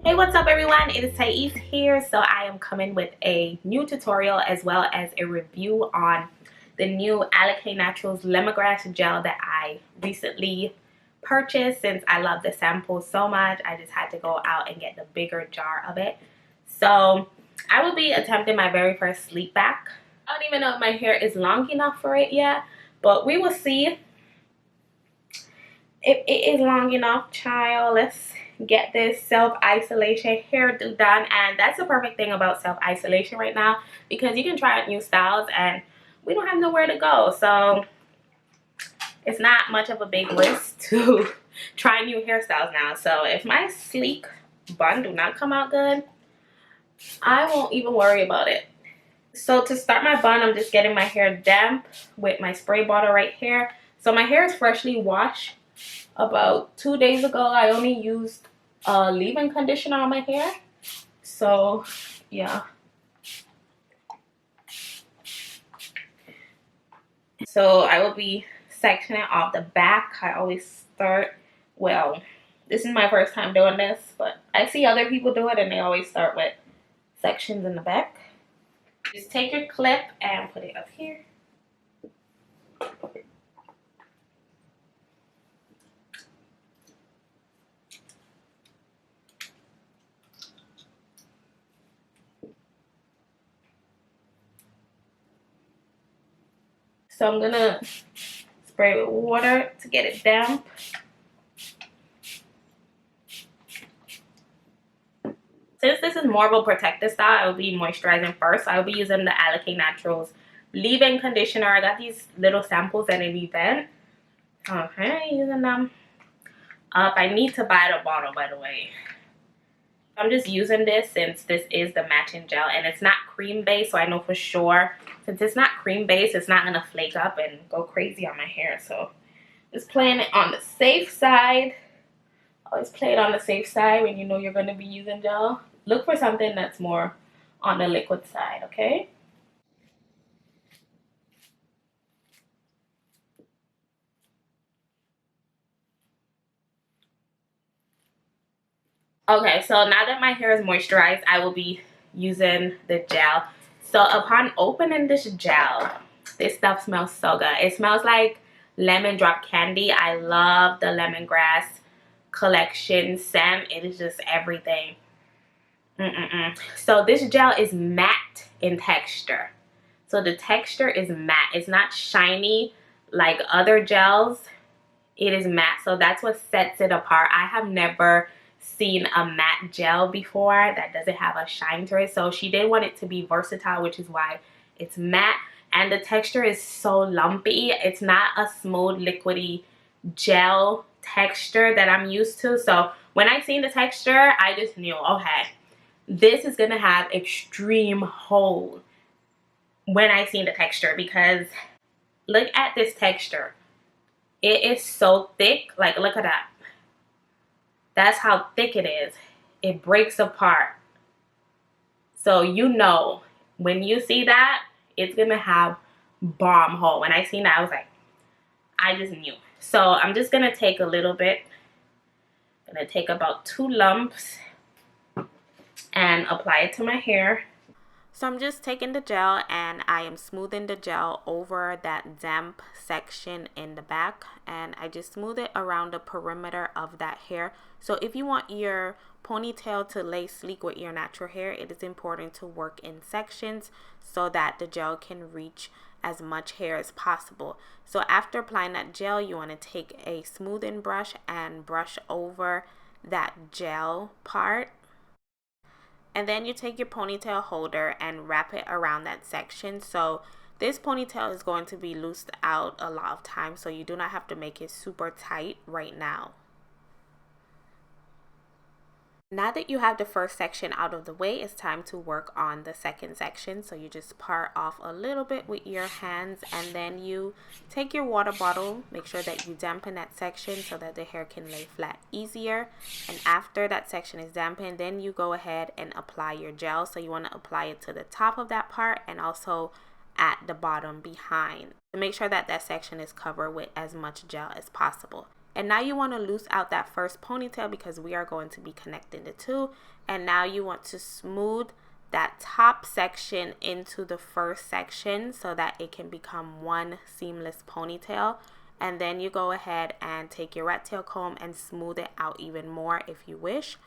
Hey, what's up everyone? It is Thais here. So I am coming with a new tutorial as well as a review on the new Alikay Naturals Lemongrass gel that I recently purchased. Since I love the sample so much, I just had to go out and get the bigger jar of it. So I will be attempting my very first sleep back. I don't even know if my hair is long enough for it yet, but we will see if it is long enough, child. Let's get this self-isolation hairdo done. And that's the perfect thing about self-isolation right now, because you can try out new styles and we don't have nowhere to go. So it's not much of a big risk to try new hairstyles now. So if my sleek bun do not come out good, I won't even worry about it. So to start my bun, I'm just getting my hair damp with my spray bottle right here. So my hair is freshly washed. About 2 days ago, I only used leave-in conditioner on my hair. So yeah. So I will be sectioning off the back. I always start, well, this is my first time doing this, but I see other people do it and they always start with sections in the back. Just take your clip and put it up here. So I'm gonna spray with water to get it damp. Since this is more of a protective style, I will be moisturizing first. So I will be using the Alikay Naturals leave-in conditioner. I got these little samples at an event. Okay, using them up. I need to buy the bottle, by the way. I'm just using this since this is the matching gel and it's not cream based, so I know for sure since it's not cream based, it's not gonna flake up and go crazy on my hair. So just playing it on the safe side. Always play it on the safe side when you know you're gonna be using gel. Look for something that's more on the liquid side, okay? Okay, so now that my hair is moisturized, I will be using the gel. So upon opening this gel, this stuff smells so good. It smells like lemon drop candy. I love the Lemongrass collection scent. It is just everything. So this gel is matte in texture. So the texture is matte. It's not shiny like other gels. It is matte. So that's what sets it apart. I have never seen a matte gel before that doesn't have a shine to it. So she did want it to be versatile, which is why it's matte. And the texture is so lumpy. It's not a smooth liquidy gel texture that I'm used to. So when I seen the texture, I just knew, okay, this is gonna have extreme hold when I seen the texture, because look at this texture. It is so thick. Like, look at that. That's how thick it is. It breaks apart. So you know, when you see that, it's gonna have bomb hold. When I seen that, I was like, I just knew. So I'm just gonna take a little bit. I'm gonna take about 2 lumps and apply it to my hair. So I'm just taking the gel and I am smoothing the gel over that damp section in the back, and I just smooth it around the perimeter of that hair. So if you want your ponytail to lay sleek with your natural hair, it is important to work in sections so that the gel can reach as much hair as possible. So after applying that gel, you want to take a smoothing brush and brush over that gel part. And then you take your ponytail holder and wrap it around that section. So this ponytail is going to be loosed out a lot of times, so you do not have to make it super tight right now. Now that you have the first section out of the way, it's time to work on the second section. So you just part off a little bit with your hands, and then you take your water bottle, make sure that you dampen that section so that the hair can lay flat easier. And after that section is dampened, then you go ahead and apply your gel. So you want to apply it to the top of that part and also at the bottom behind, to make sure that that section is covered with as much gel as possible. And now you want to loose out that first ponytail because we are going to be connecting the two. And now you want to smooth that top section into the first section so that it can become one seamless ponytail. And then you go ahead and take your rat tail comb and smooth it out even more if you wish.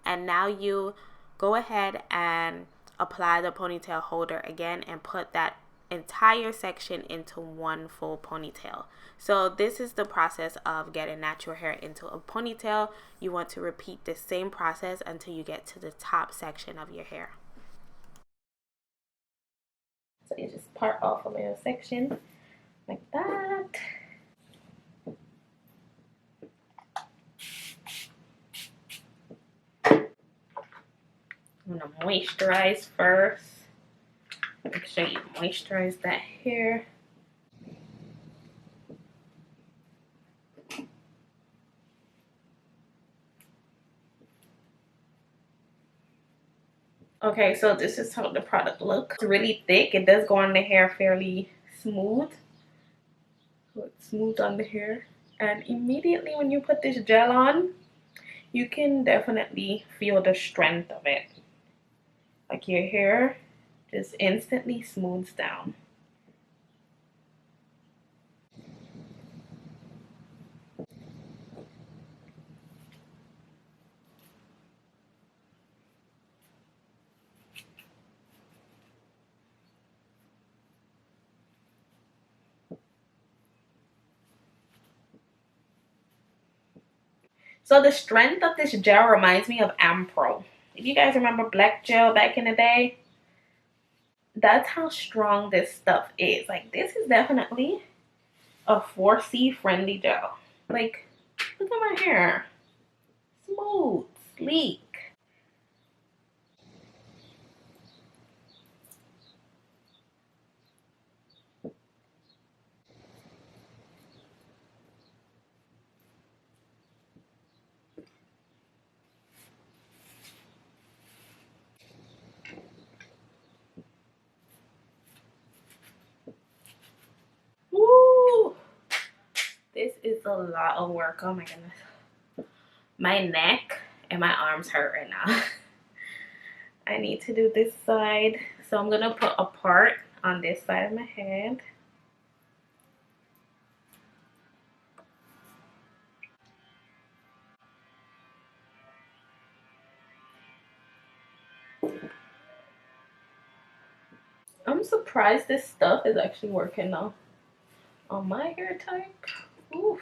And now you go ahead and apply the ponytail holder again and put that entire section into one full ponytail. So this is the process of getting natural hair into a ponytail. You want to repeat the same process until you get to the top section of your hair. So you just part off a little section like that. I'm gonna moisturize first. Make sure you moisturize that hair. Okay, so this is how the product looks. It's really thick. It does go on the hair fairly smooth. So it's smooth on the hair. And immediately when you put this gel on, you can definitely feel the strength of it. Like your hair just instantly smooths down. So the strength of this gel reminds me of Ampro. If you guys remember black gel back in the day, that's how strong this stuff is. Like, this is definitely a 4C friendly gel. Like, look at my hair. Smooth, sleek. Woo! This is a lot of work. Oh my goodness. My neck and my arms hurt right now. I need to do this side. So I'm going to put a part on this side of my head. I'm surprised this stuff is actually working now on my hair type. Oof.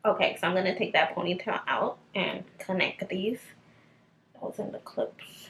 Okay, so I'm going to take that ponytail out and connect these. Those in the clips.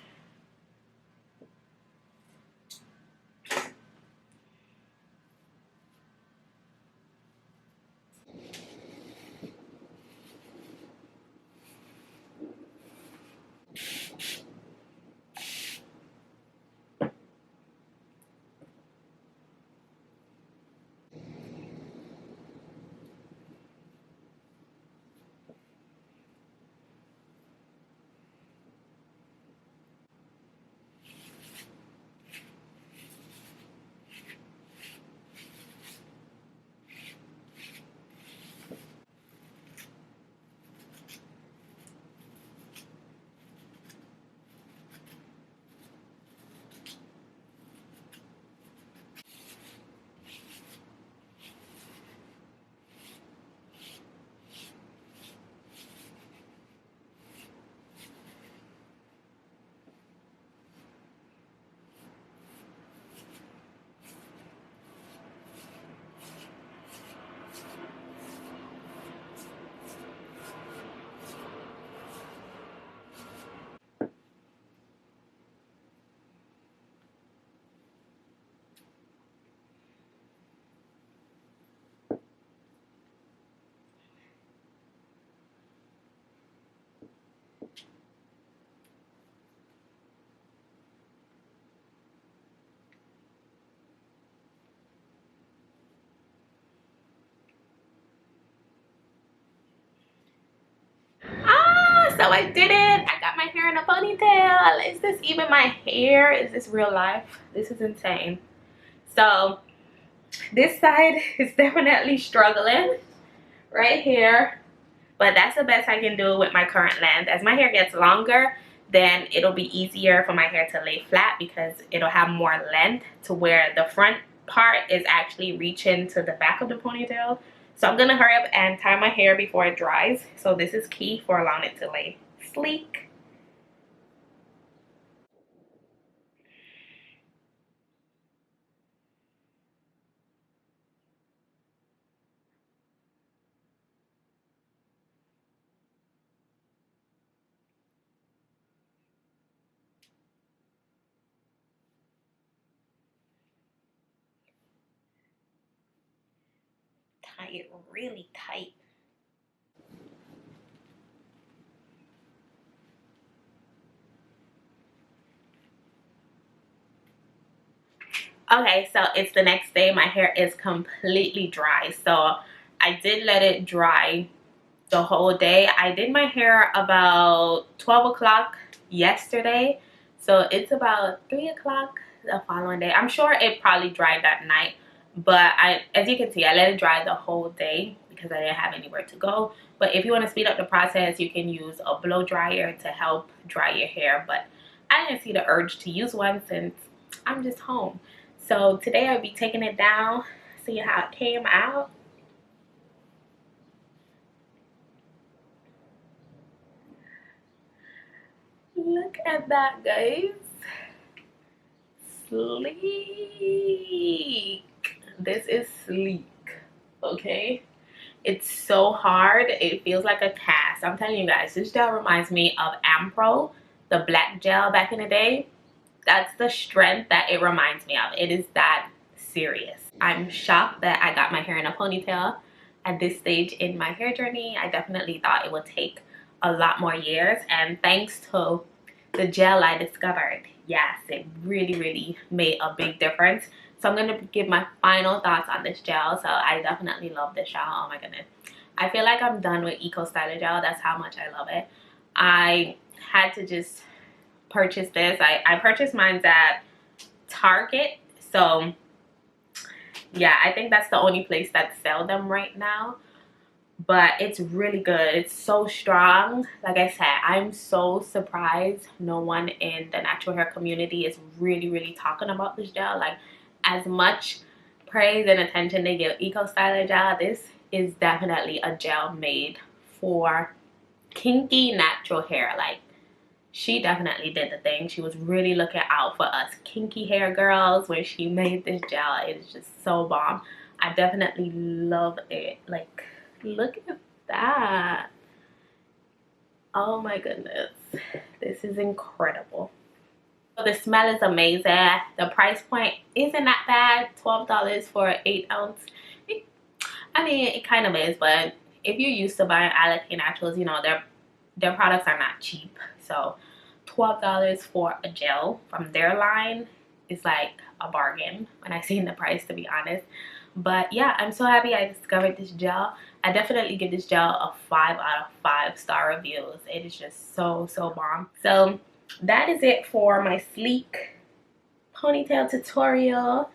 So I did it. I got my hair in a ponytail. Is this even my hair? Is this real life? This is insane. So this side is definitely struggling right here, but that's the best I can do with my current length. As my hair gets longer, then it'll be easier for my hair to lay flat because it'll have more length to where the front part is actually reaching to the back of the ponytail. So I'm gonna hurry up and tie my hair before it dries. So this is key for allowing it to lay sleek. Tie it really tight. Okay, so it's the next day. My hair is completely dry. So I did let it dry the whole day. I did my hair about 12 o'clock yesterday. So it's about 3 o'clock the following day. I'm sure it probably dried that night. But as you can see, I let it dry the whole day because I didn't have anywhere to go. But if you want to speed up the process, you can use a blow dryer to help dry your hair. But I didn't see the urge to use one since I'm just home. So today I'll be taking it down, see how it came out. Look at that, guys. Sleek. This is sleek, okay? It's so hard. It feels like a cast. I'm telling you guys, this gel reminds me of Ampro, the black gel back in the day. That's the strength that it reminds me of. It is that serious. I'm shocked that I got my hair in a ponytail at this stage in my hair journey. I definitely thought it would take a lot more years, and thanks to the gel I discovered, yes, it really made a big difference. So I'm gonna give my final thoughts on this gel. So I definitely love this gel. Oh my goodness, I feel like I'm done with Eco Styler gel. That's how much I love it. I had to just purchase this. I purchased mine at Target. So yeah, I think that's the only place that sell them right now. But it's really good. It's so strong. Like I said, I'm so surprised no one in the natural hair community is really talking about this gel. Like, as much praise and attention they give Eco Styler gel, this is definitely a gel made for kinky natural hair. Like, she definitely did the thing. She was really looking out for us kinky hair girls when she made this gel. It is just so bomb. I definitely love it. Like, look at that. Oh my goodness. This is incredible. So the smell is amazing. The price point isn't that bad. $12 for an 8-ounce. I mean, it kind of is, but if you're used to buying Alikay Naturals, you know, their products are not cheap. So $12 for a gel from their line is like a bargain when I seen the price, to be honest. But yeah, I'm so happy I discovered this gel. I definitely give this gel a 5 out of 5-star reviews. It is just so bomb. So that is it for my sleek ponytail tutorial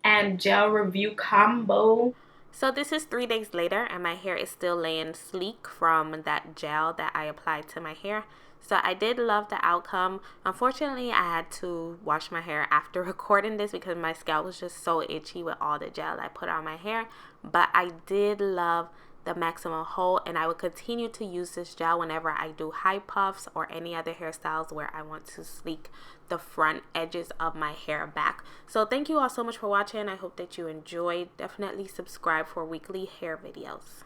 and gel review combo. So this is 3 days later and my hair is still laying sleek from that gel that I applied to my hair. So I did love the outcome. Unfortunately, I had to wash my hair after recording this because my scalp was just so itchy with all the gel I put on my hair. But I did love the maximum hold, and I will continue to use this gel whenever I do high puffs or any other hairstyles where I want to sleek the front edges of my hair back. So thank you all so much for watching. I hope that you enjoyed. Definitely subscribe for weekly hair videos.